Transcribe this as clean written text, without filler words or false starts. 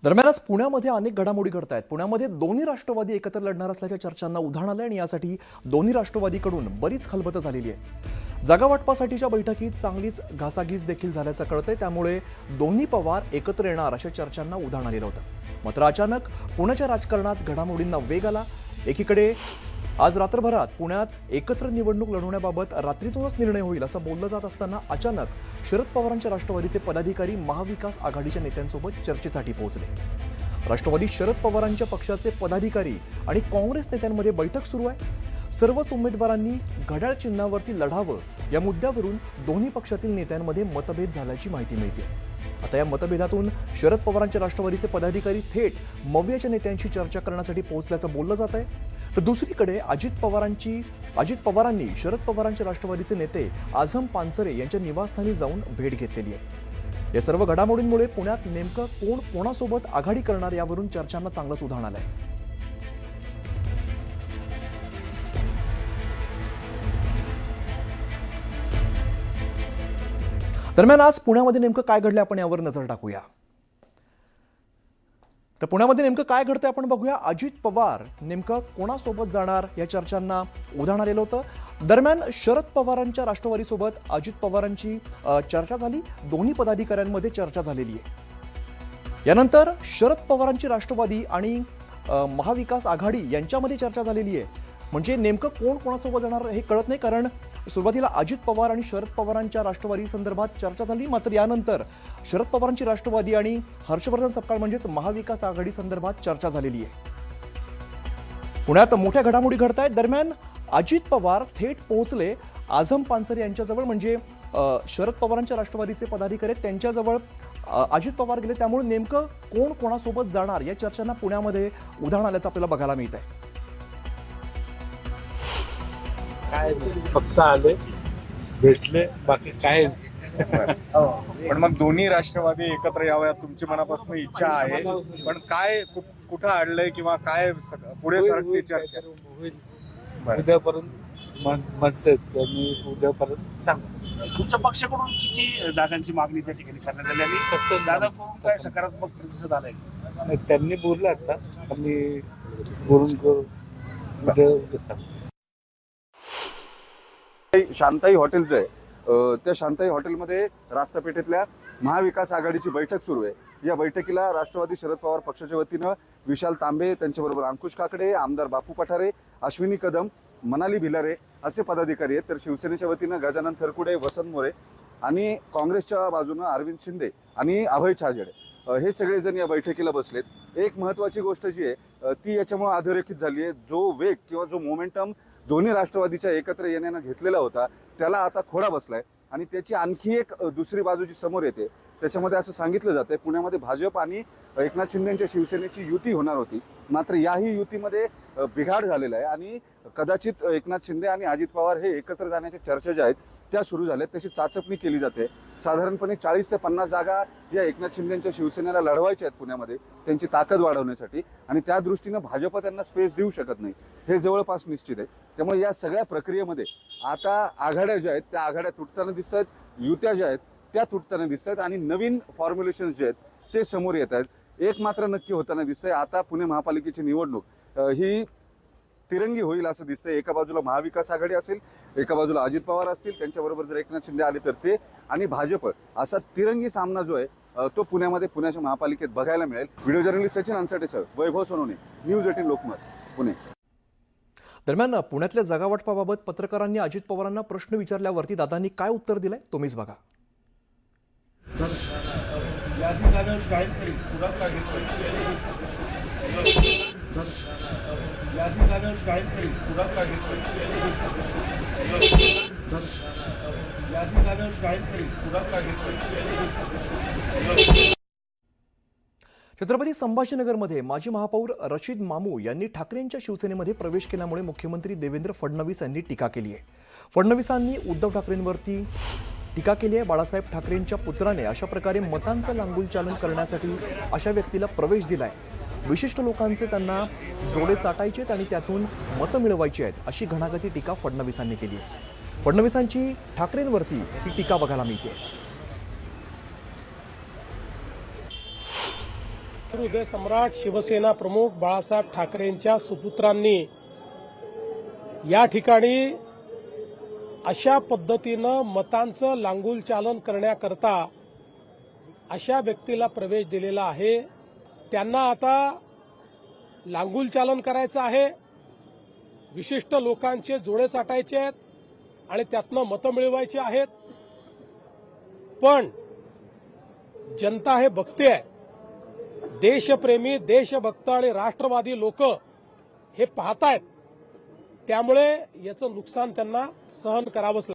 दरम्यान आज पुण्यामध्ये अनेक घडामोडी घडत आहेत। पुण्यामध्ये दोन्ही राष्ट्रवादी एकत्र लढणार असल्याच्या चर्चांना उधाण आलंय आणि यासाठी दोन्ही राष्ट्रवादीकडून बरीच खलबतं झालेली आहे। जागावाटपासाठीच्या बैठकीत चांगलीच घासाघीस देखील झाल्याचं कळतंय, त्यामुळे दोन्ही पवार एकत्र येणार अशा चर्चांना उधाण आलेलं होतं। मात्र अचानक पुण्याच्या राजकारणात घडामोडींना वेग आला। एकीकडे आज रात्रभरात पुण्यात एकत्र निवडणूक लढवण्याबाबत रात्रीतूनच निर्णय होईल असं बोललं जात असताना अचानक शरद पवारांच्या राष्ट्रवादीचे पदाधिकारी महाविकास आघाडीच्या नेत्यांसोबत चर्चेसाठी पोहोचले। राष्ट्रवादी शरद पवारांच्या पक्षाचे पदाधिकारी आणि काँग्रेस नेत्यांमध्ये बैठक सुरू आहे। सर्वच उमेदवारांनी घड्याळ चिन्हावरती लढावं या मुद्द्यावरून दोन्ही पक्षातील नेत्यांमध्ये मतभेद झाल्याची माहिती मिळते। आता या मतभेदातून शरद पवारांच्या राष्ट्रवादीचे पदाधिकारी थेट मवियाच्या नेत्यांशी चर्चा करण्यासाठी पोहोचल्याचं बोललं जात आहे। तर दुसरीकडे अजित पवारांनी शरद पवारांचे राष्ट्रवादीचे नेते आझम पानसरे यांच्या निवासस्थानी जाऊन भेट घेतलेली आहे। या सर्व घडामोडींमुळे पुण्यात नेमकं कोण कोणासोबत आघाडी करणार यावरून चर्चांना चांगलंच उधाण आलंय। दरम्यान आज पुण्यामध्ये नेमकं काय घडलं आपण यावर नजर टाकूया। तर पुण्यामध्ये नेमकं काय घडतंय आपण बघूया। अजित पवार नेमकं कोणासोबत जाणार या चर्चांना उधाण आलेलं होतं। दरम्यान शरद पवारांच्या राष्ट्रवादीसोबत अजित पवारांची चर्चा झाली, दोन्ही पदाधिकाऱ्यांमध्ये चर्चा झालेली आहे। यानंतर शरद पवारांची राष्ट्रवादी आणि महाविकास आघाडी यांच्यामध्ये चर्चा झालेली आहे। म्हणजे नेमकं कोण कोणासोबत जाणार हे कळत नाही, कारण सुरुवातीला अजित पवार आणि शरद पवारांच्या राष्ट्रवादी संदर्भात चर्चा झाली, मात्र यानंतर शरद पवारांची राष्ट्रवादी आणि हर्षवर्धन सपकाळ म्हणजेच महाविकास आघाडी संदर्भात चर्चा झालेली आहे। पुण्यात मोठ्या घडामोडी घडत आहेत। दरम्यान अजित पवार थेट पोहोचले आझम पानसरे यांच्याजवळ, म्हणजे शरद पवारांच्या राष्ट्रवादीचे पदाधिकारी आहेत त्यांच्याजवळ अजित पवार गेले। त्यामुळे नेमकं कोण कोणासोबत जाणार या चर्चांना पुण्यामध्ये उधाण आल्याचं आपल्याला बघायला मिळत आहे। काय फक्त आले भेटले, बाकी काय पण मग दोन्ही राष्ट्रवादी एकत्र याव्यात तुमची मनापासून इच्छा आहे, पण काय कुठं अडलंय किंवा काय पुढे सरकते चर्चा? उद्यापर्यंत म्हणतात त्यांनी, उद्यापर्यंत सांगा तुमच्या पक्षाकडून किती जागांची मागणी त्या ठिकाणी करण्यात आली आणि कसं दादाकडून काय सकारात्मक प्रतिसाद आलाय? नाही, त्यांनी बोललं आता आम्ही बोलून करू, उद्या सांगू। शांताई हॉटेलचं आहे, त्या शांताई हॉटेलमध्ये राष्ट्रपेठेतल्या महाविकास आघाडीची बैठक सुरू आहे। या बैठकीला राष्ट्रवादी शरद पवार पक्षाच्या वतीनं विशाल तांबे, त्यांच्याबरोबर अंकुश काकडे, आमदार बापू पठारे, अश्विनी कदम, मनाली भिलारे असे पदाधिकारी आहेत। तर शिवसेनेच्या वतीनं गजानन थरकुडे, वसंत मोरे आणि काँग्रेसच्या बाजूनं अरविंद शिंदे आणि अभय छाजेड हे सगळेजण या बैठकीला बसलेत। एक महत्त्वाची गोष्ट जी आहे ती याच्यामुळे अधोरेखित झाली आहे, जो वेग किंवा जो मोमेंटम दोन्ही राष्ट्रवादीच्या एकत्र येण्यानं घेतलेला होता त्याला आता खोडा बसलाय आणि त्याची आणखी एक दुसरी बाजू जी समोर येते त्याच्यामध्ये असं सांगितलं जातंय पुण्यामध्ये भाजप आणि एकनाथ शिंदेच्या शिवसेनेची युती होणार होती, मात्र याही युतीमध्ये बिघाड झालेला आहे आणि कदाचित एकनाथ शिंदे आणि अजित पवार हे एकत्र जाण्याच्या चर्चा ज्या आहेत त्या सुरू झाल्यात। त्याची चाचपणी केली जाते। साधारणपणे 40 ते 50 जागा या एकनाथ शिंदेच्या शिवसेनेला लढवायच्या आहेत पुण्यामध्ये त्यांची ताकद वाढवण्यासाठी, आणि त्या दृष्टीनं भाजप त्यांना स्पेस देऊ शकत नाही हे जवळपास निश्चित आहे। त्यामुळे या सगळ्या प्रक्रियेमध्ये आता आघाड्या ज्या आहेत त्या आघाड्या तुटताना दिसत आहेत, युत्या ज्या आहेत त्या तुटताना दिसत आहेत आणि नवीन फॉर्म्युलेशन्स जे आहेत ते समोर येत आहेत। एक मात्र नक्की होताना दिसतंय, आता पुणे महापालिकेची निवडणूक ही तिरंगी होईल असं दिसतंय। एका बाजूला महाविकास आघाडी असेल, एका बाजूला अजित पवार असतील, त्यांच्याबरोबर जर एकनाथ शिंदे आले तर ते आणि भाजप, असा तिरंगी सामना जो आहे तो पुण्यामध्ये पुण्याच्या महापालिकेत बघायला मिळेल। व्हिडिओ जर्नलिस्ट सचिन अन्सटेसह वैभव सोनवणे, न्यूज 18 लोकमत, पुणे। दरम्यान पुण्यातल्या जागावाटपाबाबत पत्रकारांनी अजित पवारांना प्रश्न विचारल्यावरती दादांनी काय उत्तर दिलंय तुम्हीच बघा। छत्रपती संभाजीनगरमध्ये माजी महापौर रशीद मामू यांनी ठाकरेंच्या शिवसेनेमध्ये प्रवेश केल्यामुळे मुख्यमंत्री देवेंद्र फडणवीस यांनी टीका केली आहे। फडणवीसांनी उद्धव ठाकरेंवरती टीका केली आहे। बाळासाहेब ठाकरेंच्या पुत्राने अशा प्रकारे मतांचं लांगुलचालन करण्यासाठी अशा व्यक्तीला प्रवेश दिलाय। विशिष्ट लोकांचे त्यांना जोडे चाटायचे आहेत आणि त्यातून मतं मिळवायची आहेत, अशी घणाघाती टीका फडणवीसांनी केली आहे। फडणवीसांची ठाकरेंवरती ही टीका बघायला मिळते। हृदय सम्राट शिवसेना प्रमुख बाळासाहेब ठाकरेंच्या सुपुत्रांनी या ठिकाणी अशा पद्धतीनं मतांचं लांगुल चालन करण्याकरता अशा व्यक्तीला प्रवेश दिलेला आहे. त्यांना आता लांगुल चालन करायचं आहे, विशिष्ट लोकांचे जोडे चाटायचे आहेत आणि त्यातनं मतं मिळवायची आहेत. पण जनता हे बघते आहे, देशप्रेमी, देशभक्त आणि राष्ट्रवादी लोक हे पाहतायत. त्यामुळे याचं नुकसान त्यांना सहन करावंच लागेल.